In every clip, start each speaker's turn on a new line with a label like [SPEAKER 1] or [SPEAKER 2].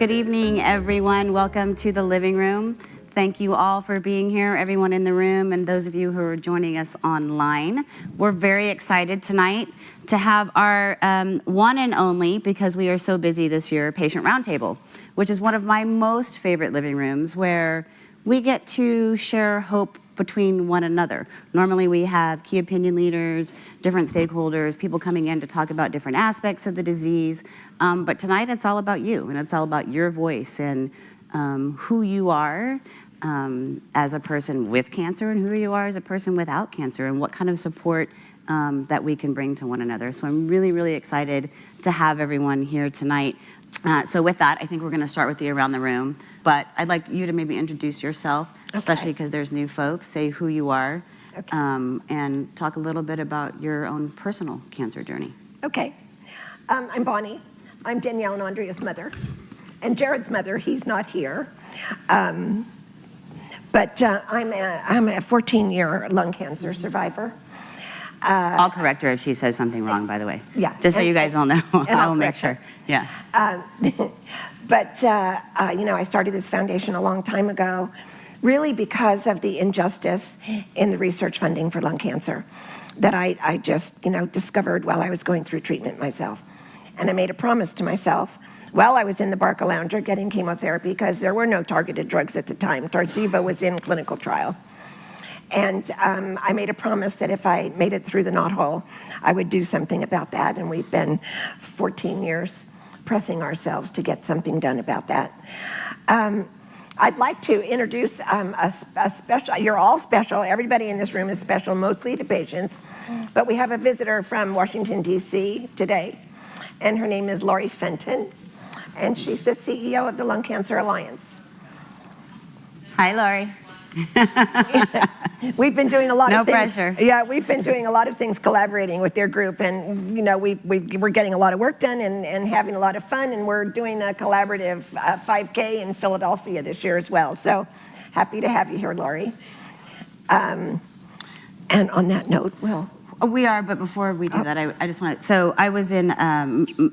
[SPEAKER 1] Good evening, everyone. Welcome to the living room. Thank you all for being here, everyone in the room, and those of you who are joining us online. We're very excited tonight to have our one and only, because we are so busy this year, Patient Roundtable, which is one of my most favorite living rooms, where we get to share hope between one another. Normally we have key opinion leaders, different stakeholders, people coming in to talk about different aspects of the disease, but tonight it's all about you, and it's all about your voice and who you are as a person with cancer and who you are as a person without cancer, and what kind of support that we can bring to one another. So I'm really, really excited to have everyone here tonight. So with that, I think we're gonna start with the around the room, but I'd like you to maybe introduce yourself, especially because there's new folks. Say who you are, and talk a little bit about your own personal cancer journey.
[SPEAKER 2] Okay. I'm Bonnie. I'm Danielle and Andrea's mother. And Jared's mother, he's not here. But I'm a 14-year lung cancer survivor.
[SPEAKER 1] I'll correct her if she says something wrong, by the way.
[SPEAKER 2] Yeah.
[SPEAKER 1] Just so you guys all know. I will make sure. Yeah.
[SPEAKER 2] But, you know, I started this foundation a long time ago, really because of the injustice in the research funding for lung cancer that I just, you know, discovered while I was going through treatment myself. And I made a promise to myself while I was in the Barca Lounger getting chemotherapy, because there were no targeted drugs at the time. Tarceva was in clinical trial. And I made a promise that if I made it through the knothole, I would do something about that. And we've been 14 years pressing ourselves to get something done about that. I'd like to introduce a special, you're all special, everybody in this room is special, mostly to patients, but we have a visitor from Washington, D.C. today, and her name is Lori Fenton, and she's the CEO of the Lung Cancer Alliance.
[SPEAKER 1] Hi, Lori.
[SPEAKER 2] We've been doing a lot of things.
[SPEAKER 1] No pressure.
[SPEAKER 2] Yeah, we've been doing a lot of things collaborating with their group, and you know, we're getting a lot of work done and having a lot of fun, and we're doing a collaborative 5K in Philadelphia this year as well. So happy to have you here, Lori. And on that note, well.
[SPEAKER 1] We are, but before we do that, I just want to, so I was in,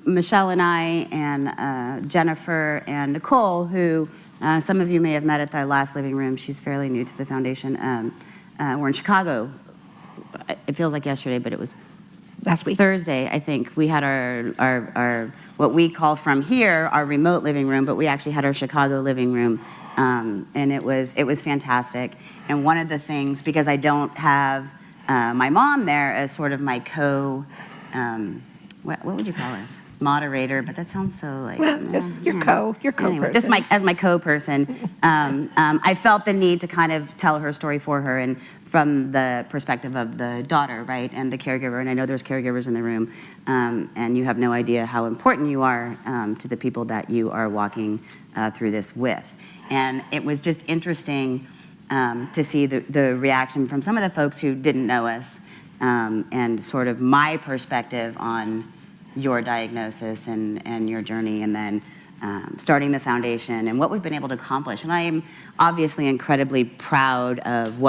[SPEAKER 1] Michelle and I and Jennifer and Nicole, who some of you may have met at the last living room. She's fairly new to the foundation. We're in Chicago. It feels like yesterday, but it was
[SPEAKER 2] last week.
[SPEAKER 1] Thursday, I think. We had our what we call from here our remote living room, but we actually had our Chicago living room, and it was fantastic. And one of the things, because I don't have my mom there as sort of my what would you call us? Moderator, but that sounds so like,
[SPEAKER 2] well, your co-person.
[SPEAKER 1] Anyway, just as my co-person, I felt the need to kind of tell her story for her, and from the perspective of the daughter, right, and the caregiver. And I know there's caregivers in the room, and you have no idea how important you are to the people that you are walking through this with. And it was just interesting to see the reaction from some of the folks who didn't know us, and sort of my perspective on your diagnosis and your journey, and then starting the foundation and what we've been able to accomplish. And I am obviously incredibly proud of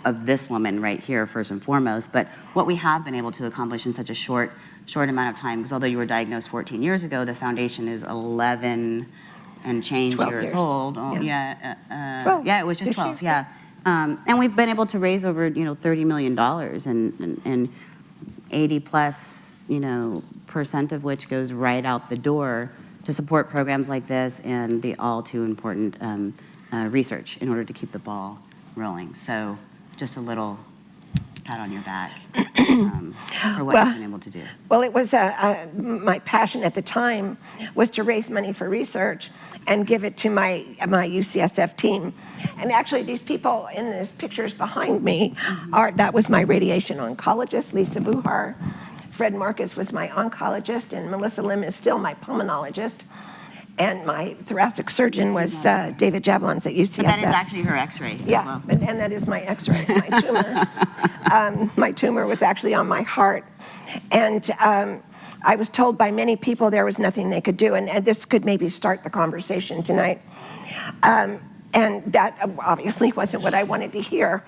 [SPEAKER 1] of this woman right here, first and foremost, but what we have been able to accomplish in such a short amount of time, because although you were diagnosed 14 years ago, the foundation is 11 and change years old. Oh, yeah, yeah, it was just 12, yeah. And we've been able to raise over, you know, $30 million and 80 plus, you know, % of which goes right out the door to support programs like this and the all too important research in order to keep the ball rolling. So just a little pat on your back for what you've been able to do.
[SPEAKER 2] Well, it was my passion at the time was to raise money for research and give it to my UCSF team. And actually, these people in these pictures behind me that was my radiation oncologist, Lisa Buhar. Fred Marcus was my oncologist, and Melissa Lim is still my pulmonologist. And my thoracic surgeon was David Jablons at UCSF.
[SPEAKER 1] But that is actually her x-ray as well.
[SPEAKER 2] And that is my x-ray, my tumor. My tumor was actually on my heart. And I was told by many people there was nothing they could do, and this could maybe start the conversation tonight. And that obviously wasn't what I wanted to hear.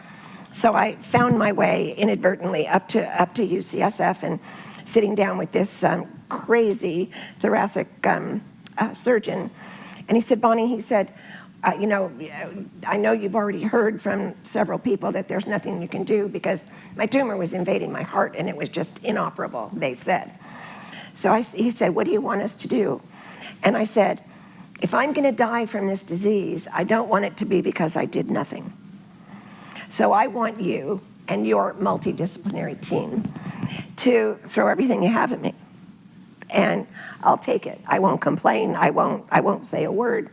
[SPEAKER 2] So I found my way inadvertently up to UCSF, and sitting down with this crazy thoracic surgeon, And he said, Bonnie, he said, you know, I know you've already heard from several people that there's nothing you can do because my tumor was invading my heart and it was just inoperable, they said. So he said, what do you want us to do? And I said, if I'm going to die from this disease, I don't want it to be because I did nothing. So I want you and your multidisciplinary team to throw everything you have at me. And I'll take it. I won't complain. I won't say a word.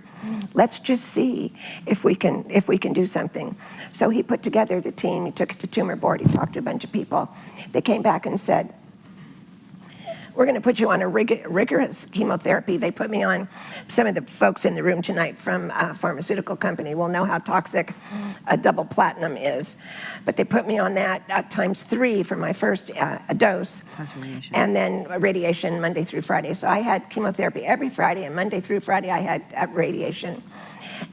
[SPEAKER 2] Let's just see if we can do something. So he put together the team. He took it to tumor board. He talked to a bunch of people. They came back and said, we're going to put you on a rigorous chemotherapy. They put me on, some of the folks in the room tonight from a pharmaceutical company will know how toxic a double platinum is. But they put me on that ×3 for my first dose. And then radiation Monday through Friday. So I had chemotherapy every Friday, and Monday through Friday I had radiation.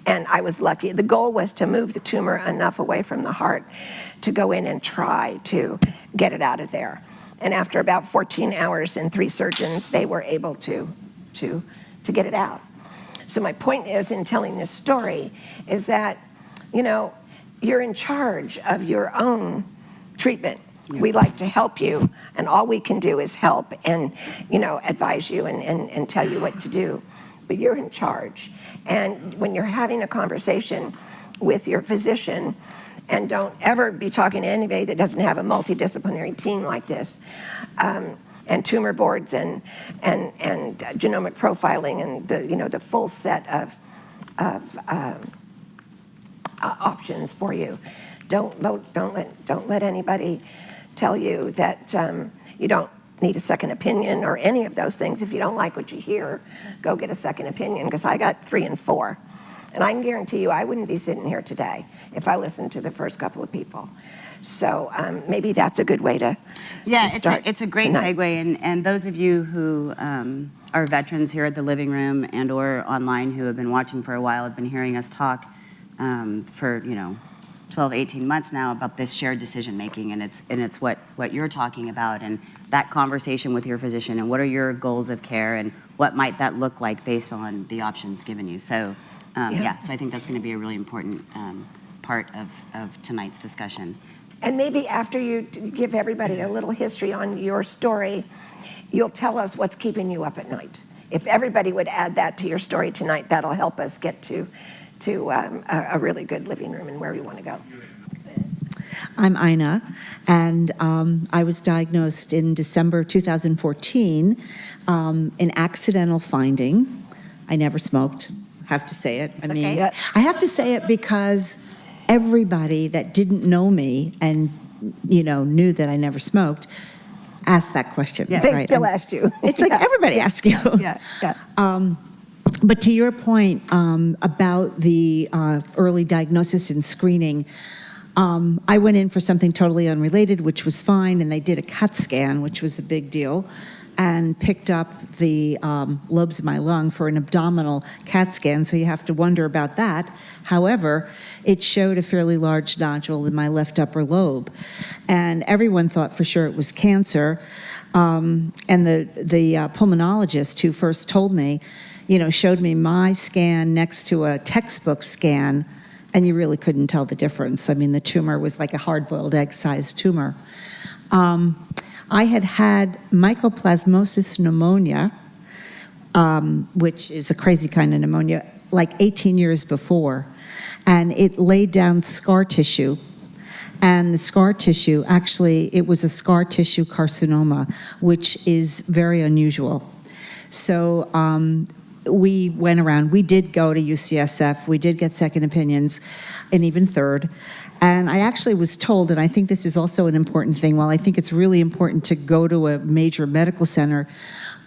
[SPEAKER 2] And I was lucky. The goal was to move the tumor enough away from the heart to go in and try to get it out of there. And after about 14 hours and 3 surgeons, they were able to get it out. So my point is, in telling this story, is that, you know, you're in charge of your own treatment. Yeah. We like to help you, and all we can do is help and, you know, advise you and tell you what to do. But you're in charge. And when you're having a conversation with your physician, and don't ever be talking to anybody that doesn't have a multidisciplinary team like this, and tumor boards and genomic profiling and the full set of options for you. Don't let anybody tell you that you don't need a second opinion or any of those things. If you don't like what you hear, go get a second opinion, because I got 3 and 4. And I can guarantee you I wouldn't be sitting here today if I listened to the first couple of people. So maybe that's a good way to start.
[SPEAKER 1] It's a great segue. And those of you who are veterans here at the living room and or online who have been watching for a while have been hearing us talk for 12, 18 months now about this shared decision making, and it's what you're talking about, and that conversation with your physician, and what are your goals of care, and what might that look like based on the options given you. So so I think that's going to be a really important part of tonight's discussion.
[SPEAKER 2] And maybe after you give everybody a little history on your story, you'll tell us what's keeping you up at night. If everybody would add that to your story tonight, that'll help us get to a really good living room and where we want to go.
[SPEAKER 3] I'm Ina, and I was diagnosed in December 2014, an accidental finding. I never smoked. Have to say it. I have to say it because everybody that didn't know me and knew that I never smoked asked that question.
[SPEAKER 2] Yeah, they still asked you.
[SPEAKER 3] It's like everybody asks you. But to your point about the early diagnosis and screening, I went in for something totally unrelated, which was fine, and they did a CAT scan, which was a big deal, and picked up the lobes of my lung for an abdominal CAT scan, so you have to wonder about that. However, it showed a fairly large nodule in my left upper lobe, and everyone thought for sure it was cancer. And the pulmonologist who first told me, showed me my scan next to a textbook scan, and you really couldn't tell the difference. I mean, the tumor was like a hard-boiled egg-sized tumor. I had mycoplasmosis pneumonia, which is a crazy kind of pneumonia, like 18 years before, and it laid down scar tissue. And the scar tissue, actually, it was a scar tissue carcinoma, which is very unusual. So we went around. We did go to UCSF. We did get second opinions, and even third. And I actually was told, and I think this is also an important thing, while I think it's really important to go to a major medical center,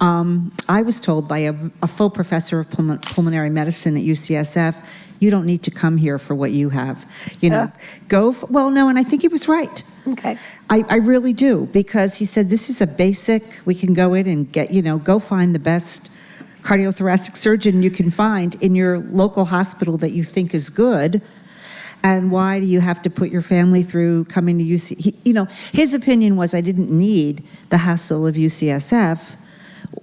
[SPEAKER 3] I was told by a full professor of pulmonary medicine at UCSF, you don't need to come here for what you have. And I think he was right.
[SPEAKER 2] Okay.
[SPEAKER 3] I really do, because he said, this is a basic, we can go in and get, go find the best cardiothoracic surgeon you can find in your local hospital that you think is good. And why do you have to put your family through coming to UC? His opinion was I didn't need the hassle of UCSF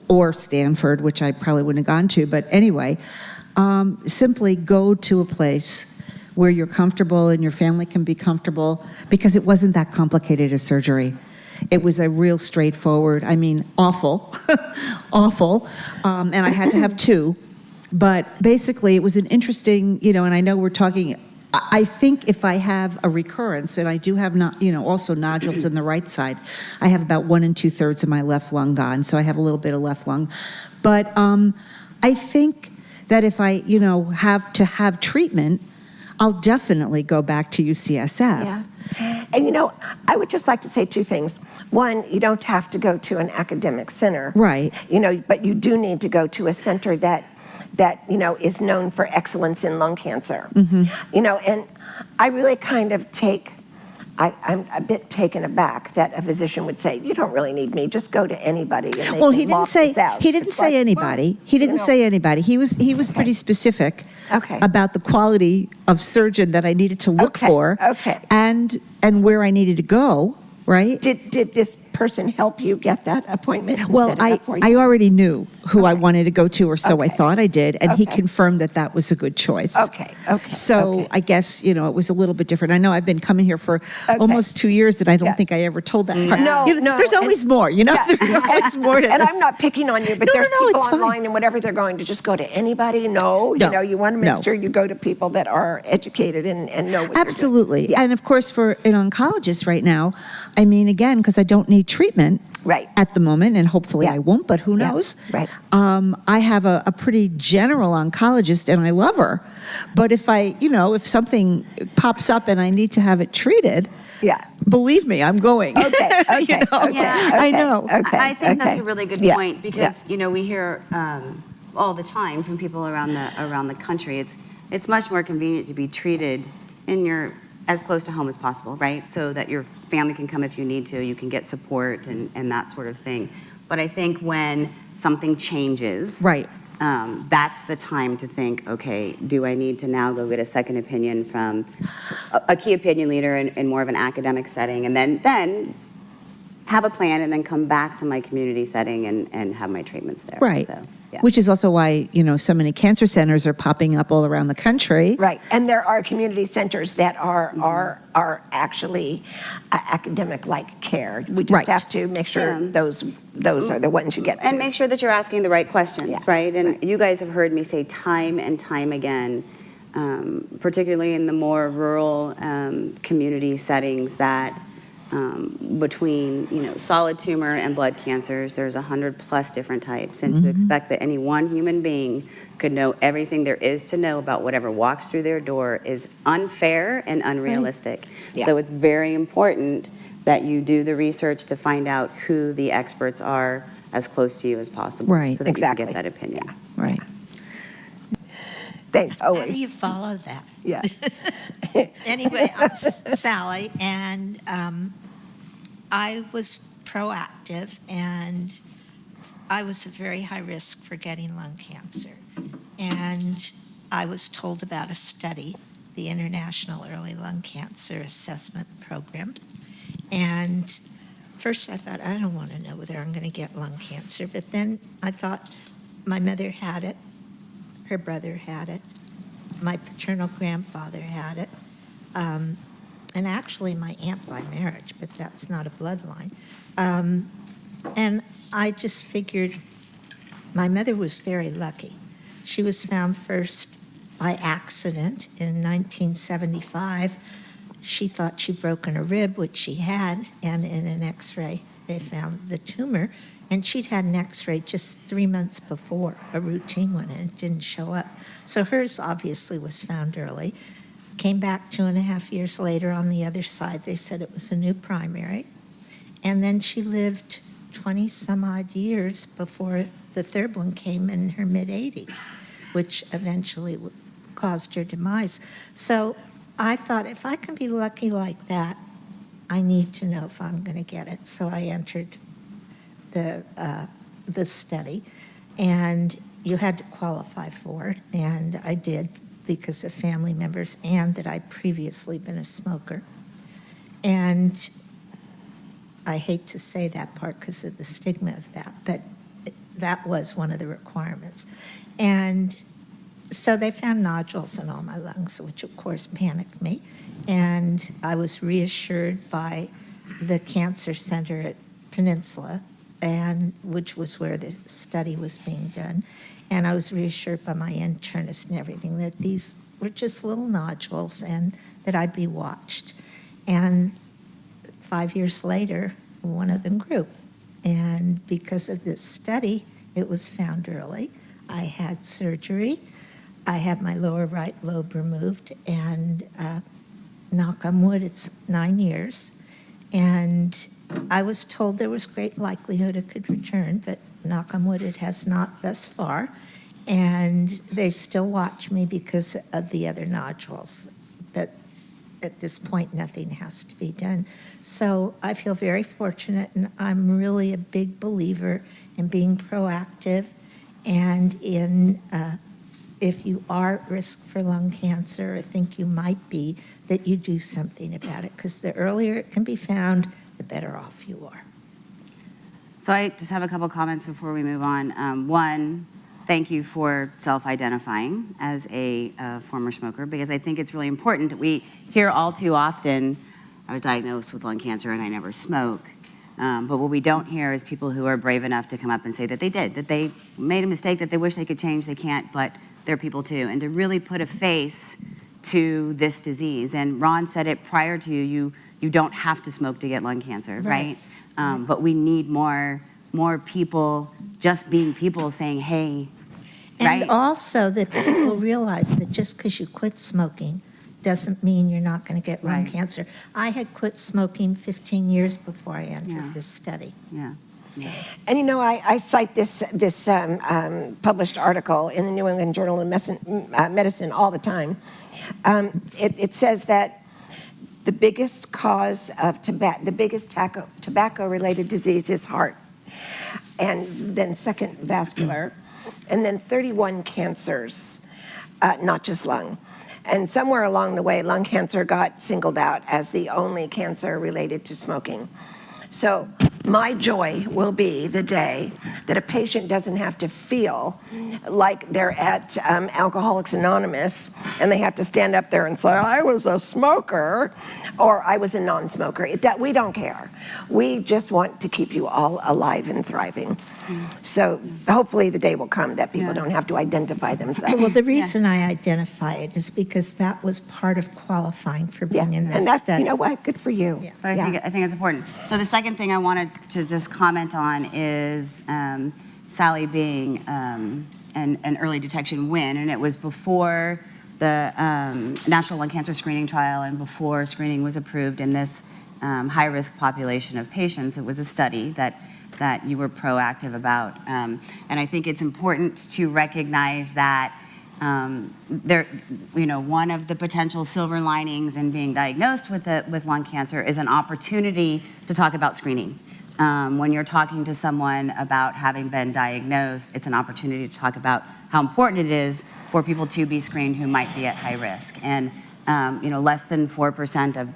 [SPEAKER 3] or Stanford, which I probably wouldn't have gone to. But anyway, simply go to a place where you're comfortable and your family can be comfortable, because it wasn't that complicated a surgery. It was a real straightforward, I mean, awful, awful, and I had to have two. But basically, it was an interesting, and I know we're talking, I think if I have a recurrence, and I do have also nodules in the right side, I have about 1 2/3 of my left lung gone, so I have a little bit of left lung. But I think that if I, have to have treatment, I'll definitely go back to UCSF.
[SPEAKER 2] Yeah. And I would just like to say two things. One, you don't have to go to an academic center.
[SPEAKER 3] Right.
[SPEAKER 2] But you do need to go to a center that is known for excellence in lung cancer. And I really kind of I'm a bit taken aback that a physician would say, "You don't really need me. Just go to anybody." And they
[SPEAKER 3] Well,
[SPEAKER 2] can
[SPEAKER 3] he didn't
[SPEAKER 2] walk
[SPEAKER 3] say
[SPEAKER 2] this out.
[SPEAKER 3] he didn't
[SPEAKER 2] It's
[SPEAKER 3] say
[SPEAKER 2] like,
[SPEAKER 3] anybody.
[SPEAKER 2] well,
[SPEAKER 3] He didn't say anybody. He was pretty specific
[SPEAKER 2] Okay.
[SPEAKER 3] about the quality of surgeon that I needed to look
[SPEAKER 2] Okay,
[SPEAKER 3] for,
[SPEAKER 2] okay.
[SPEAKER 3] and where I needed to go. Right.
[SPEAKER 2] Did this person help you get that appointment? and
[SPEAKER 3] Well,
[SPEAKER 2] set it
[SPEAKER 3] I
[SPEAKER 2] up for you?
[SPEAKER 3] I already knew who I wanted to go to, or so I
[SPEAKER 2] Okay.
[SPEAKER 3] thought I did, and he
[SPEAKER 2] Okay.
[SPEAKER 3] confirmed that that was a good choice.
[SPEAKER 2] Okay.
[SPEAKER 3] So
[SPEAKER 2] okay.
[SPEAKER 3] I guess, it was a little bit different. I know I've been coming here for almost 2 years, and I don't
[SPEAKER 2] Yeah.
[SPEAKER 3] think I ever told that part.
[SPEAKER 2] No, no,
[SPEAKER 3] There's always more,
[SPEAKER 2] Yeah.
[SPEAKER 3] There's always more to
[SPEAKER 2] And
[SPEAKER 3] this.
[SPEAKER 2] I'm not picking on you, but
[SPEAKER 3] No,
[SPEAKER 2] there's
[SPEAKER 3] no,
[SPEAKER 2] people
[SPEAKER 3] it's fine.
[SPEAKER 2] online and whatever they're going to just go to anybody. No,
[SPEAKER 3] No,
[SPEAKER 2] you want to make
[SPEAKER 3] no.
[SPEAKER 2] sure you go to people that are educated and know what
[SPEAKER 3] Absolutely.
[SPEAKER 2] they're doing. Yeah.
[SPEAKER 3] And of course, for an oncologist right now, I mean, again, because I don't need treatment
[SPEAKER 2] Right.
[SPEAKER 3] at the moment, and hopefully
[SPEAKER 2] Yeah.
[SPEAKER 3] I won't, but who
[SPEAKER 2] Yeah.
[SPEAKER 3] knows?
[SPEAKER 2] Right.
[SPEAKER 3] I have a pretty general oncologist, and I love her. But if if something pops up and I need to have it treated,
[SPEAKER 2] Yeah.
[SPEAKER 3] believe me, I'm going.
[SPEAKER 2] Okay. Okay. okay.
[SPEAKER 1] Yeah.
[SPEAKER 3] I know.
[SPEAKER 2] Okay.
[SPEAKER 1] I think that's
[SPEAKER 2] okay.
[SPEAKER 1] a really good
[SPEAKER 2] Yeah.
[SPEAKER 1] point, because we hear all the time from people around the country. It's much more convenient to be treated as close to home as possible, right? So that your family can come if you need to, you can get support and that sort of thing. But I think when something changes,
[SPEAKER 3] Right.
[SPEAKER 1] That's the time to think, okay, do I need to now go get a second opinion from a key opinion leader in more of an academic setting, and then have a plan, and then come back to my community setting and have my treatments there.
[SPEAKER 3] Right.
[SPEAKER 1] So, yeah.
[SPEAKER 3] Which is also why, so many cancer centers are popping up all around the country.
[SPEAKER 2] Right, and there are community centers that are actually academic-like care. We just
[SPEAKER 3] Right.
[SPEAKER 2] have to make sure
[SPEAKER 1] Yeah.
[SPEAKER 2] those are the ones you get to.
[SPEAKER 1] And make sure that you're asking the right questions,
[SPEAKER 2] Yeah,
[SPEAKER 1] right? And
[SPEAKER 2] right.
[SPEAKER 1] you guys have heard me say time and time again, particularly in the more rural community settings, that between solid tumor and blood cancers, there's 100+ different types, and to expect that any one human being could know everything there is to know about whatever walks through their door is unfair and unrealistic.
[SPEAKER 2] Yeah.
[SPEAKER 1] So it's very important that you do the research to find out who the experts are as close to you as possible,
[SPEAKER 3] Right.
[SPEAKER 1] so that
[SPEAKER 2] Exactly.
[SPEAKER 1] you can get that opinion.
[SPEAKER 3] Right.
[SPEAKER 2] Thanks,
[SPEAKER 4] How do
[SPEAKER 2] always.
[SPEAKER 4] you follow that?
[SPEAKER 2] Yeah.
[SPEAKER 4] Anyway, I'm Sally, and I was proactive, and I was a very high risk for getting lung cancer. And I was told about a study, the International Early Lung Cancer Assessment Program. And first I thought, I don't want to know whether I'm going to get lung cancer. But then I thought, my mother had it, her brother had it, my paternal grandfather had it, and actually my aunt by marriage, but that's not a bloodline. And I just figured my mother was very lucky. She was found first by accident in 1975. She thought she'd broken a rib, which she had, and in an x-ray they found the tumor. And she'd had an x-ray just 3 months before, a routine one, and it didn't show up. So hers obviously was found early. Came back 2.5 years later on the other side. They said it was a new primary. And then she lived 20 some odd years before the third one came in her mid-80s, which eventually caused her demise. So I thought, if I can be lucky like that, I need to know if I'm going to get it. So I entered the study, and you had to qualify for it, and I did because of family members and that I'd previously been a smoker. And I hate to say that part because of the stigma of that, but that was one of the requirements. And so they found nodules in all my lungs, which of course panicked me. And I was reassured by the cancer center at Peninsula, and which was where the study was being done. And I was reassured by my internist and everything that these were just little nodules and that I'd be watched. And 5 years later, one of them grew. And because of this study, it was found early. I had surgery. I had my lower right lobe removed, and knock on wood, it's 9 years. And I was told there was great likelihood it could return, but knock on wood, it has not thus far. And they still watch me because of the other nodules. But at this point, nothing has to be done. So I feel very fortunate, and I'm really a big believer in being proactive and in if you are at risk for lung cancer or think you might be, that you do something about it, because the earlier it can be found, the better off you are.
[SPEAKER 1] So I just have a couple comments before we move on. One, thank you for self-identifying as a former smoker, because I think it's really important. We hear all too often, I was diagnosed with lung cancer and I never smoke. But what we don't hear is people who are brave enough to come up and say that they did, that they made a mistake, that they wish they could change, they can't, but they're people too. And to really put a face to this disease. And Ron said it prior to you don't have to smoke to get lung cancer, right? But we need more people just being people saying, hey,
[SPEAKER 4] And
[SPEAKER 1] right?
[SPEAKER 4] also that people realize that just because you quit smoking doesn't mean you're not going to get lung
[SPEAKER 1] Right.
[SPEAKER 4] cancer. I had quit smoking 15 years before I entered
[SPEAKER 1] Yeah.
[SPEAKER 4] this study.
[SPEAKER 1] Yeah.
[SPEAKER 2] And you know, I cite this published article in the New England Journal of Medicine all the time. It says that the biggest cause of the biggest tobacco-related disease is heart, and then second vascular, and then 31 cancers, not just lung. And somewhere along the way, lung cancer got singled out as the only cancer related to smoking. So my joy will be the day that a patient doesn't have to feel like they're at Alcoholics Anonymous and they have to stand up there and say, I was a smoker or I was a non-smoker. We don't care. We just want to keep you all alive and thriving. So hopefully the day will come that people don't have to identify themselves.
[SPEAKER 4] Well, the reason I identify it is because that was part of qualifying for being in this
[SPEAKER 2] and that's,
[SPEAKER 4] study.
[SPEAKER 2] you know what, good for you.
[SPEAKER 4] Yeah.
[SPEAKER 1] But I think it's important. So the second thing I wanted to just comment on is Sally being an early detection win, and it was before the National Lung Cancer Screening Trial and before screening was approved in this high-risk population of patients. It was a study that you were proactive about, and I think it's important to recognize that one of the potential silver linings in being diagnosed with lung cancer is an opportunity to talk about screening. When you're talking to someone about having been diagnosed, it's an opportunity to talk about how important it is for people to be screened who might be at high risk. And less than 4% of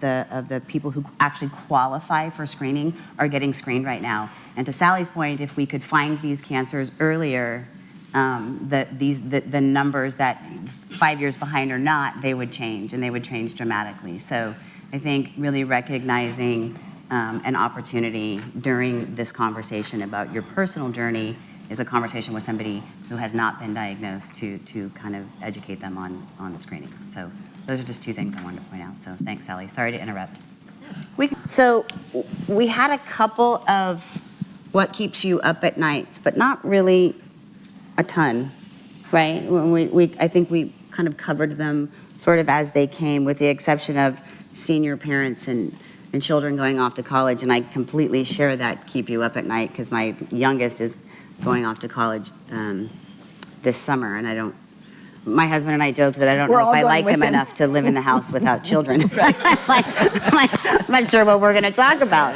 [SPEAKER 1] the people who actually qualify for screening are getting screened right now. And to Sally's point, if we could find these cancers earlier, the numbers that 5 years behind or not, they would change, and they would change dramatically. So I think really recognizing an opportunity during this conversation about your personal journey is a conversation with somebody who has not been diagnosed to kind of educate them on the screening. So those are just two things I wanted to point out. So thanks, Sally. Sorry to interrupt. So we had a couple of what keeps you up at nights, but not really a ton, right? I think we kind of covered them sort of as they came, with the exception of senior parents and children going off to college, and I completely share that keep you up at night, because my youngest is going off to college this summer, and my husband and I joked that I don't know if I like him enough to live in the house without children. I'm not sure what we're going to talk about.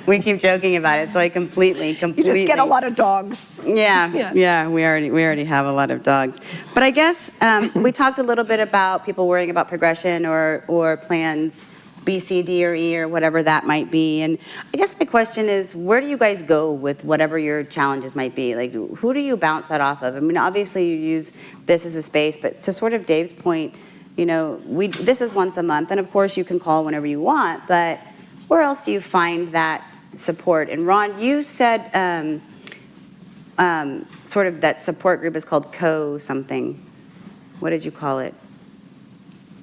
[SPEAKER 1] We keep joking about it, so I completely.
[SPEAKER 2] You just get a lot of dogs.
[SPEAKER 1] Yeah, we already have a lot of dogs. But I guess we talked a little bit about people worrying about progression or plans B, C, D, or E, or whatever that might be. And I guess my question is, where do you guys go with whatever your challenges might be? Like, who do you bounce that off of? I mean, obviously you use this as a space, but to sort of Dave's point, you know, this is once a month, and of course you can call whenever you want, but where else do you find that support? And Ron, you said sort of that support group is called co-something. What did you call it?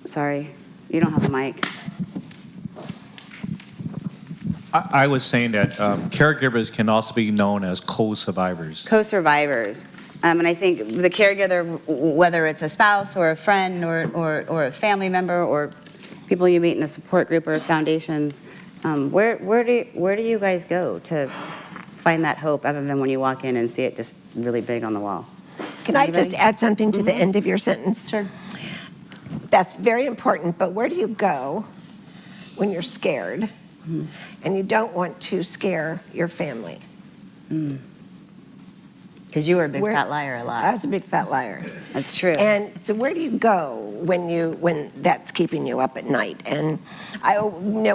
[SPEAKER 1] Sorry, you don't have a mic.
[SPEAKER 5] I was saying that caregivers can also be known as co-survivors.
[SPEAKER 1] Co-survivors. And I think the caregiver, whether it's a spouse or a friend or a family member or people you meet in a support group or foundations, where do you guys go to find that hope other than when you walk in and see it just really big on the wall?
[SPEAKER 2] Can I just add something to the end of your sentence?
[SPEAKER 1] Sure.
[SPEAKER 2] That's very important, but where do you go when you're scared and you don't want to scare your family?
[SPEAKER 1] Because you were a big fat liar a lot.
[SPEAKER 2] I was a big fat liar.
[SPEAKER 1] That's true.
[SPEAKER 2] And so where do you go when that's keeping you up at night? And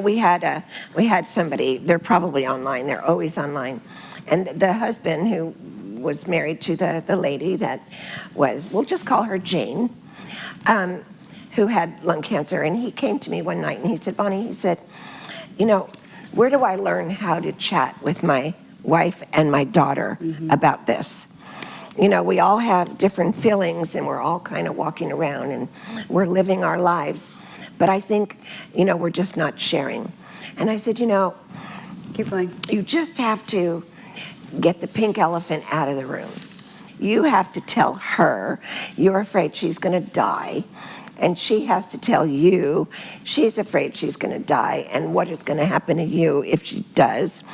[SPEAKER 2] we had somebody, they're probably online, they're always online. And the husband who was married to the lady that was, we'll just call her Jane, who had lung cancer. And he came to me one night and he said, Bonnie, he said, you know, where do I learn how to chat with my wife and my daughter about this? You know, we all have different feelings and we're all kind of walking around and we're living our lives. But I think, you know, we're just not sharing. And I said, you know,
[SPEAKER 1] Keep going.
[SPEAKER 2] you just have to get the pink elephant out of the room. You have to tell her you're afraid she's going to die. And she has to tell you she's afraid she's going to die and what is going to happen to you if she does.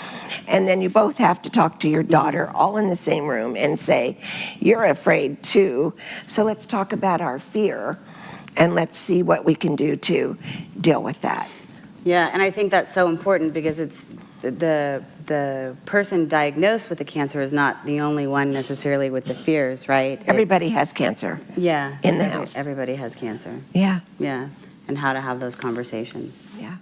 [SPEAKER 2] And then you both have to talk to your daughter all in the same room and say, you're afraid too, so let's talk about our fear and let's see what we can do to deal with that.
[SPEAKER 1] Yeah, and I think that's so important because it's the person diagnosed with the cancer is not the only one necessarily with the fears, right?
[SPEAKER 2] Everybody has cancer.
[SPEAKER 1] Yeah.
[SPEAKER 2] In the house.
[SPEAKER 1] Everybody has cancer.
[SPEAKER 2] Yeah.
[SPEAKER 1] Yeah, and how to have those conversations.
[SPEAKER 2] Yeah.